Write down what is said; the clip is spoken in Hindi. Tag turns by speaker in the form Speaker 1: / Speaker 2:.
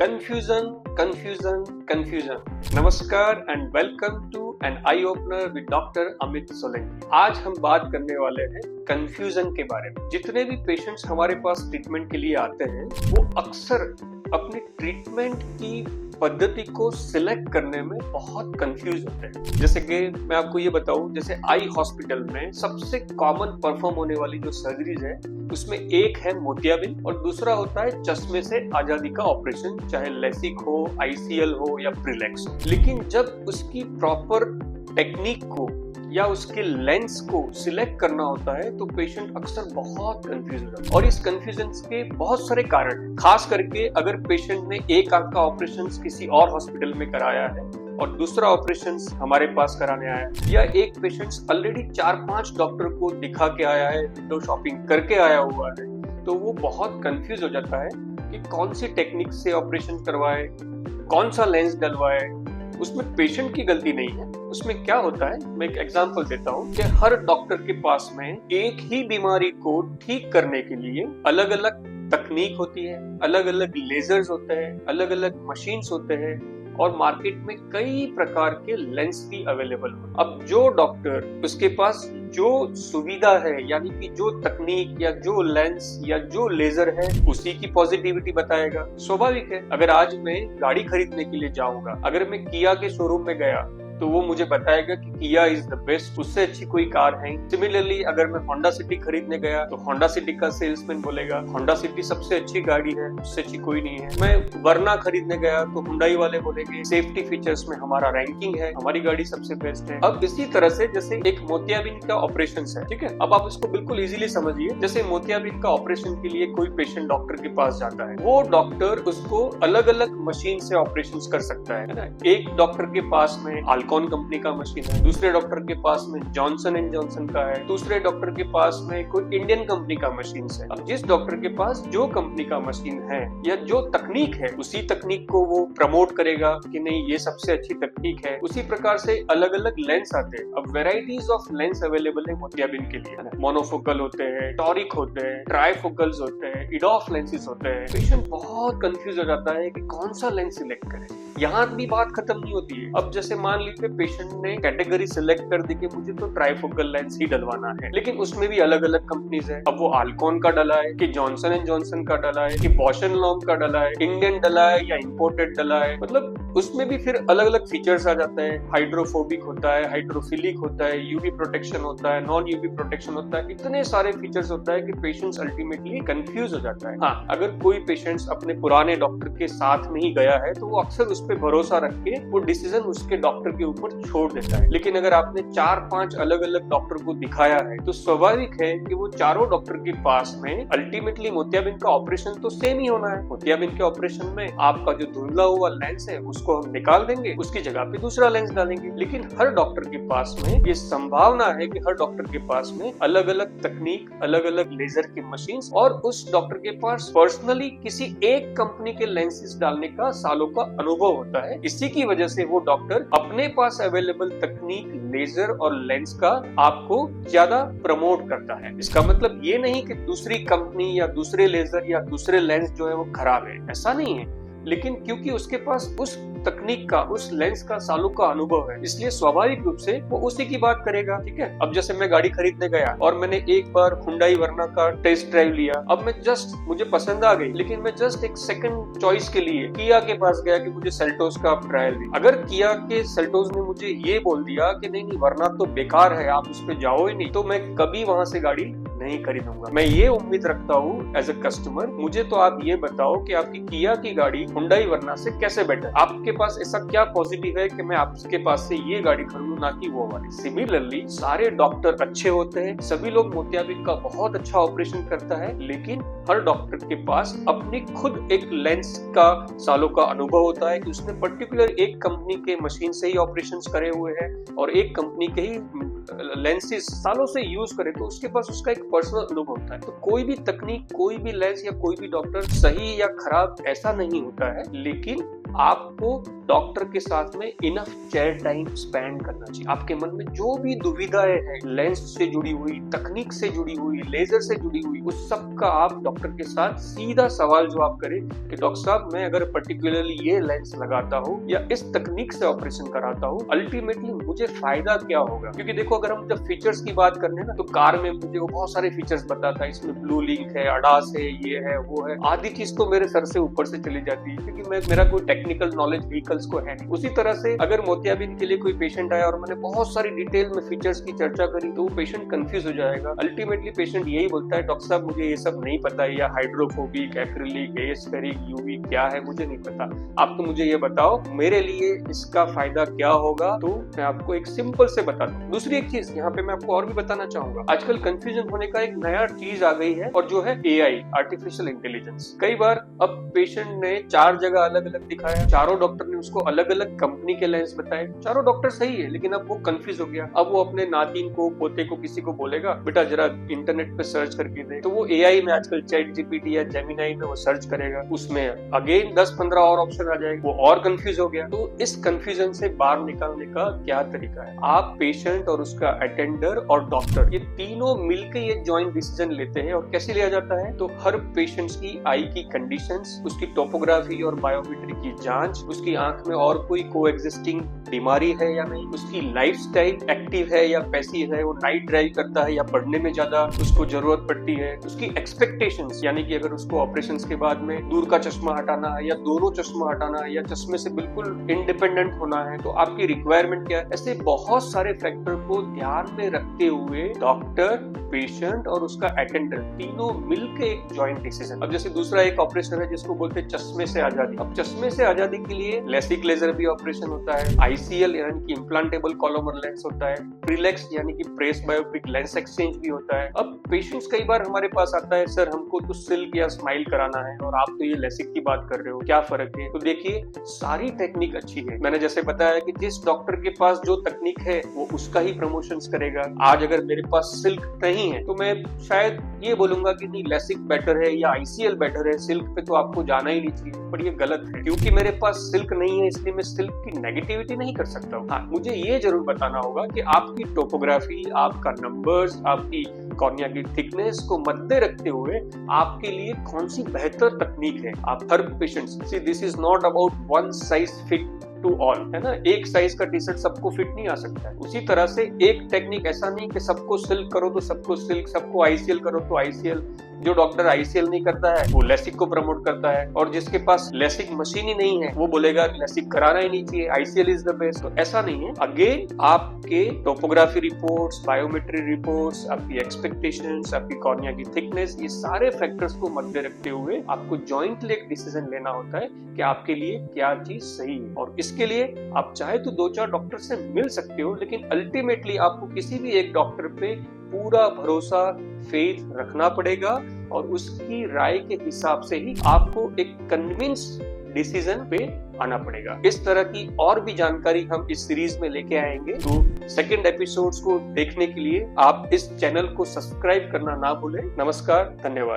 Speaker 1: Confusion, confusion, confusion. नमस्कार and welcome to an eye opener with Dr. Amit Solanki. आज हम बात करने वाले हैं कंफ्यूजन के बारे में। जितने भी पेशेंट्स हमारे पास ट्रीटमेंट के लिए आते हैं वो अक्सर अपनी ट्रीटमेंट की पद्धति को सिलेक्ट करने में बहुत कंफ्यूज होते हैं। जैसे कि मैं आपको ये बताऊं, जैसे आई हॉस्पिटल में सबसे कॉमन परफॉर्म होने वाली जो सर्जरीज है उसमें एक है मोतियाबिंद और दूसरा होता है चश्मे से आजादी का ऑपरेशन, चाहे लेसिक हो, आईसीएल हो या प्रिलेक्स हो। लेकिन जब उसकी प्रॉपर टेक्निक को या उसके लेंस को सिलेक्ट करना होता है तो पेशेंट अक्सर बहुत कंफ्यूज हो जाता है। और इस कंफ्यूजन के बहुत सारे कारण हैं। खास करके अगर पेशेंट ने एक आंख का ऑपरेशन किसी और हॉस्पिटल में कराया है और दूसरा ऑपरेशन हमारे पास कराने आया है, या एक पेशेंट ऑलरेडी 4-5 डॉक्टर को दिखा के आया है, विंडो शॉपिंग करके आया हुआ है, तो वो बहुत कंफ्यूज हो जाता है कि कौन सी टेक्निक से ऑपरेशन करवाए, कौन सा लेंस डलवाए। उसमें पेशेंट की गलती नहीं है। उसमें क्या होता है, मैं एक एग्जांपल देता हूँ कि हर डॉक्टर के पास में एक ही बीमारी को ठीक करने के लिए अलग अलग तकनीक होती है, अलग अलग लेजर्स होते हैं, अलग अलग मशीन्स होते हैं और मार्केट में कई प्रकार के लेंस भी अवेलेबल हो। अब जो डॉक्टर उसके पास जो सुविधा है, यानी कि जो तकनीक या जो लेंस या जो लेजर है, उसी की पॉजिटिविटी बताएगा। स्वाभाविक है, अगर आज मैं गाड़ी खरीदने के लिए जाऊंगा, अगर मैं किया के शोरूम में गया तो वो मुझे बताएगा कि किया इज द बेस्ट, उससे अच्छी कोई कार है। सिमिलरली अगर मैं होंडा सिटी खरीदने गया तो होंडा सिटी का सेल्समैन बोलेगा होंडा सिटी सबसे अच्छी गाड़ी है, उससे अच्छी कोई नहीं है। मैं वरना खरीदने गया तो हुंडई वाले बोलेंगे सेफ्टी फीचर्स में हमारा रैंकिंग है, हमारी गाड़ी सबसे बेस्ट है। अब इसी तरह से जैसे एक मोतियाबिंद का ऑपरेशन है, ठीक है, अब आप इसको बिल्कुल इजीली समझिए। जैसे मोतियाबिंद का ऑपरेशन के लिए कोई पेशेंट डॉक्टर के पास जाता है, वो डॉक्टर उसको अलग अलग मशीन से ऑपरेशन कर सकता है ना। एक डॉक्टर के पास में कौन कंपनी का मशीन है, दूसरे डॉक्टर के पास में जॉनसन एंड जॉनसन का है, दूसरे डॉक्टर के पास में कोई इंडियन कंपनी का मशीन है। अब जिस डॉक्टर के पास जो कंपनी का मशीन है या जो तकनीक है, उसी तकनीक को वो प्रमोट करेगा कि नहीं ये सबसे अच्छी तकनीक है। उसी प्रकार से अलग अलग लेंस आते हैं। अब वेराइटीज ऑफ लेंस अवेलेबल है मोतियाबिंद के लिए। मोनोफोकल होते हैं, टॉरिक होते हैं, ट्राइफोकल्स होते हैं, इडॉफ लेंसेज होते हैं। पेशेंट बहुत कंफ्यूज हो जाता है कि कौन सा लेंस सिलेक्ट करें। यहाँ भी बात खत्म नहीं होती है। अब जैसे मान लीजिए पेशेंट ने कैटेगरी सिलेक्ट कर दी कि मुझे तो ट्राइफोकल लेंस ही डलवाना है, लेकिन उसमें भी अलग अलग कंपनीज है। अब वो आल्कॉन का डला है कि जॉनसन एंड जॉनसन का डला है कि बॉश एंड लॉम्ब का डला है, इंडियन डला है या इंपोर्टेड डला है, मतलब उसमें भी फिर अलग अलग फीचर्स आ जाते हैं। हाइड्रोफोबिक होता है, हाइड्रोफिलिक होता है, यूवी प्रोटेक्शन होता है, नॉन यूवी प्रोटेक्शन होता है, इतने सारे फीचर्स होता है कि पेशेंट्स अल्टीमेटली कंफ्यूज हो जाता है। हाँ, अगर कोई पेशेंट्स अपने पुराने डॉक्टर के साथ में ही गया है तो वो अक्सर उस पर भरोसा रख के वो डिसीजन उसके डॉक्टर के ऊपर छोड़ देता है। लेकिन अगर आपने 4-5 अलग अलग डॉक्टर को दिखाया है तो स्वाभाविक है कि वो चारों डॉक्टर के पास में अल्टीमेटली मोतियाबिंद का ऑपरेशन तो सेम ही होना है। मोतियाबिंद के ऑपरेशन में आपका जो धुंधला हुआ लेंस है उसको हम निकाल देंगे, उसकी जगह पे दूसरा लेंस डालेंगे। लेकिन हर डॉक्टर के पास में ये संभावना है कि हर डॉक्टर के पास में अलग अलग तकनीक, अलग अलग लेजर की मशीन और उस डॉक्टर के पास पर्सनली किसी एक कंपनी के लेंसेज डालने का सालों का अनुभव होता है। इसी की वजह से वो डॉक्टर अपने पास अवेलेबल तकनीक, लेजर और लेंस का आपको ज्यादा प्रमोट करता है। इसका मतलब ये नहीं कि दूसरी कंपनी या दूसरे लेजर या दूसरे लेंस जो है वो खराब है, ऐसा नहीं है। लेकिन क्योंकि उसके पास उस तकनीक का, उस लेंस का सालों का अनुभव है, इसलिए स्वाभाविक रूप से वो उसी की बात करेगा। ठीक है, अब जैसे मैं गाड़ी खरीदने गया और मैंने एक बार हुंडई वरना का टेस्ट ड्राइव लिया। अब मैं जस्ट, मुझे पसंद आ गई, लेकिन मैं जस्ट एक सेकंड चॉइस के लिए किया के पास गया कि मुझे सेल्टोस का ट्रायल दी। अगर किया के सेल्टोस ने मुझे ये बोल दिया कि नहीं वरना तो बेकार है, आप उस पर जाओ ही नहीं, तो मैं कभी वहां से गाड़ी नहीं खरीदूंगा। मैं ये उम्मीद रखता हूँ एज ए कस्टमर, मुझे तो आप ये बताओ कि आपकी किया की गाड़ी हुंडई वरना से कैसे बेटर, आपके पास ऐसा क्या पॉजिटिव है कि मैं आपके पास से ये गाड़ी खरीदूं ना कि वो वाली। सिमिलरली सारे डॉक्टर अच्छे होते हैं, सभी लोग मोतियाबिंद का बहुत अच्छा ऑपरेशन करता है, लेकिन हर डॉक्टर के पास अपनी खुद एक लेंस का सालों का अनुभव होता है कि उसने पर्टिकुलर एक कंपनी के मशीन से ही ऑपरेशन करे हुए हैं और एक कंपनी के ही लेंसेज सालों से यूज करे, तो उसके पास उसका एक पर्सनल अनुभव होता है। तो कोई भी तकनीक, कोई भी लेंस या कोई भी डॉक्टर सही या खराब ऐसा नहीं होता है, लेकिन आपको डॉक्टर के साथ में इनफ चेयर टाइम स्पेंड करना चाहिए। आपके मन में जो भी दुविधाएं हैं, लेंस से जुड़ी हुई, तकनीक से जुड़ी हुई, लेजर से जुड़ी हुई, उस सब का आप डॉक्टर के साथ सीधा सवाल जो आप करें कि डॉक्टर साहब मैं अगर पर्टिकुलरली ये लेंस लगाता हूँ या इस तकनीक से ऑपरेशन कराता हूँ, अल्टीमेटली मुझे फायदा क्या होगा। क्योंकि देखो, अगर हम जब फीचर्स की बात करने ना, तो कार में मुझे वो बहुत सारे फीचर्स बताता है, इसमें ब्लू लिंक है, अडास है, ये है, वो है। आधी चीज तो मेरे सर से ऊपर से चली जाती है, क्योंकि मेरा कोई टेक्निकल नॉलेज व्हीकल्स को है नहीं। उसी तरह से अगर मोतियाबिंद के लिए कोई पेशेंट आया और मैंने बहुत सारी डिटेल में फीचर्स की चर्चा करी, तो वो पेशेंट कंफ्यूज हो जाएगा। अल्टीमेटली पेशेंट यही बोलता है, डॉक्टर साहब मुझे ये सब नहीं पता है, या हाइड्रोफोबिक, एक्रिलिक, एस्फेरिक, यूवी क्या है मुझे नहीं पता, आप तो मुझे ये बताओ मेरे लिए इसका फायदा क्या होगा। तो मैं आपको एक सिंपल से बता दूं। दूसरी एक चीज यहाँ पे मैं आपको और भी बताना चाहूंगा, आजकल कंफ्यूजन होने का एक नया चीज आ गई है, और जो है एआई, आर्टिफिशियल इंटेलिजेंस। कई बार अब पेशेंट ने 4 जगह अलग अलग दिखाया, चारों डॉक्टर ने उसको अलग अलग कंपनी के लेंस बताए, चारों डॉक्टर सही है, लेकिन अब वो कंफ्यूज हो गया। अब वो अपने नातिन को, पोते को, किसी को बोलेगा बेटा जरा इंटरनेट पे सर्च करके दे, तो वो एआई में आजकल चैट जीपीटी या जेमिनाई में वो सर्च करेगा, उसमें अगेन 10-15 और ऑप्शन आ जाएगा, वो और कंफ्यूज हो गया। तो इस कंफ्यूजन से बाहर निकालने का क्या तरीका है? आप पेशेंट और उसका अटेंडर और डॉक्टर, ये तीनों मिलकर ये जॉइंट डिसीजन लेते हैं। और कैसे लिया जाता है? तो हर पेशेंट की आई की कंडीशंस, उसकी टोपोग्राफी और बायोमेट्री की जांच, उसकी आंख में और कोई कोएग्जिस्टिंग बीमारी है या नहीं, उसकी लाइफस्टाइल एक्टिव है या पैसिव है, वो नाइट ड्राइव करता है या पढ़ने में ज्यादा उसको जरूरत पड़ती है, उसकी एक्सपेक्टेशंस, यानी कि अगर उसको ऑपरेशन के बाद में दूर का चश्मा हटाना है या दोनों चश्मा हटाना है या चश्मे से बिल्कुल इंडिपेंडेंट होना है, तो आपकी रिक्वायरमेंट क्या है। ऐसे बहुत सारे फैक्टर को ध्यान में रखते हुए डॉक्टर, पेशेंट और उसका अटेंडर तीनों मिलकर एक जॉइंट डिसीजन। अब जैसे दूसरा एक ऑपरेशन है जिसको बोलते हैं चश्मे से आजादी। अब चश्मे से आजादी के लिए लेसिक लेजर भी ऑपरेशन होता है, आईसीएल यानी कि इम्प्लांटेबल कॉलोमर लेंस होता है, प्रीलेक्स यानी कि प्रेस बायोपिक लेंस एक्सचेंज भी होता है। अब पेशेंट्स कई बार हमारे पास आता है, सर हमको तो सिल्क या स्माइल कराना है और आप तो ये लेसिक की बात कर रहे हो, क्या फर्क है? तो देखिए, सारी टेक्निक अच्छी है। मैंने जैसे बताया कि जिस डॉक्टर के पास जो तकनीक है वो उसका ही प्रमोशन करेगा। आज अगर मेरे पास सिल्क नहीं है तो मैं शायद ये बोलूंगा कि नहीं लेसिक बेटर है या आईसीएल बेटर है, सिल्क पे तो आपको जाना ही नहीं चाहिए। पर ये गलत है, क्योंकि मेरे पास सिल्क नहीं है इसलिए मैं सिल्क की नेगेटिविटी नहीं कर सकता हूँ। हाँ, मुझे ये जरूर बताना होगा कि आपकी टोपोग्राफी, आपका नंबर्स, आपकी कॉर्निया की थिकनेस को मद्दे रखते हुए आपके लिए कौन सी बेहतर तकनीक है। आप हर patient, see this is not about one size fit to all, है ना। एक साइज का टी शर्ट सबको फिट नहीं आ सकता है। उसी तरह से एक टेक्निक ऐसा नहीं कि सबको सिल्क करो तो सबको सिल्क, सबको आईसीएल करो तो आईसीएल। जो डॉक्टर आईसीएल नहीं करता है वो लेसिक को प्रमोट करता है, और जिसके पास लेसिक मशीन ही नहीं है वो बोलेगा लेसिक कराना ही नहीं चाहिए, आईसीएल इज द बेस्ट। तो ऐसा नहीं है। अगेन आपके टोपोग्राफी रिपोर्ट्स, बायोमेट्री रिपोर्ट्स, आपकी एक्सपेक्टेशंस, आपकी कॉर्निया की थिकनेस, ये सारे फैक्टर्स को मद्दे रखते हुए आपको जॉइंटली एक डिसीजन लेना होता है कि आपके लिए क्या चीज सही है। और इसके लिए आप चाहे तो 2-4 डॉक्टर से मिल सकते हो, लेकिन अल्टीमेटली आपको किसी भी एक डॉक्टर पे पूरा भरोसा, फेथ रखना पड़ेगा, और उसकी राय के हिसाब से ही आपको एक कन्विंस डिसीजन पे आना पड़ेगा। इस तरह की और भी जानकारी हम इस सीरीज में लेके आएंगे। तो सेकंड एपिसोड्स को देखने के लिए आप इस चैनल को सब्सक्राइब करना ना भूलें। नमस्कार, धन्यवाद।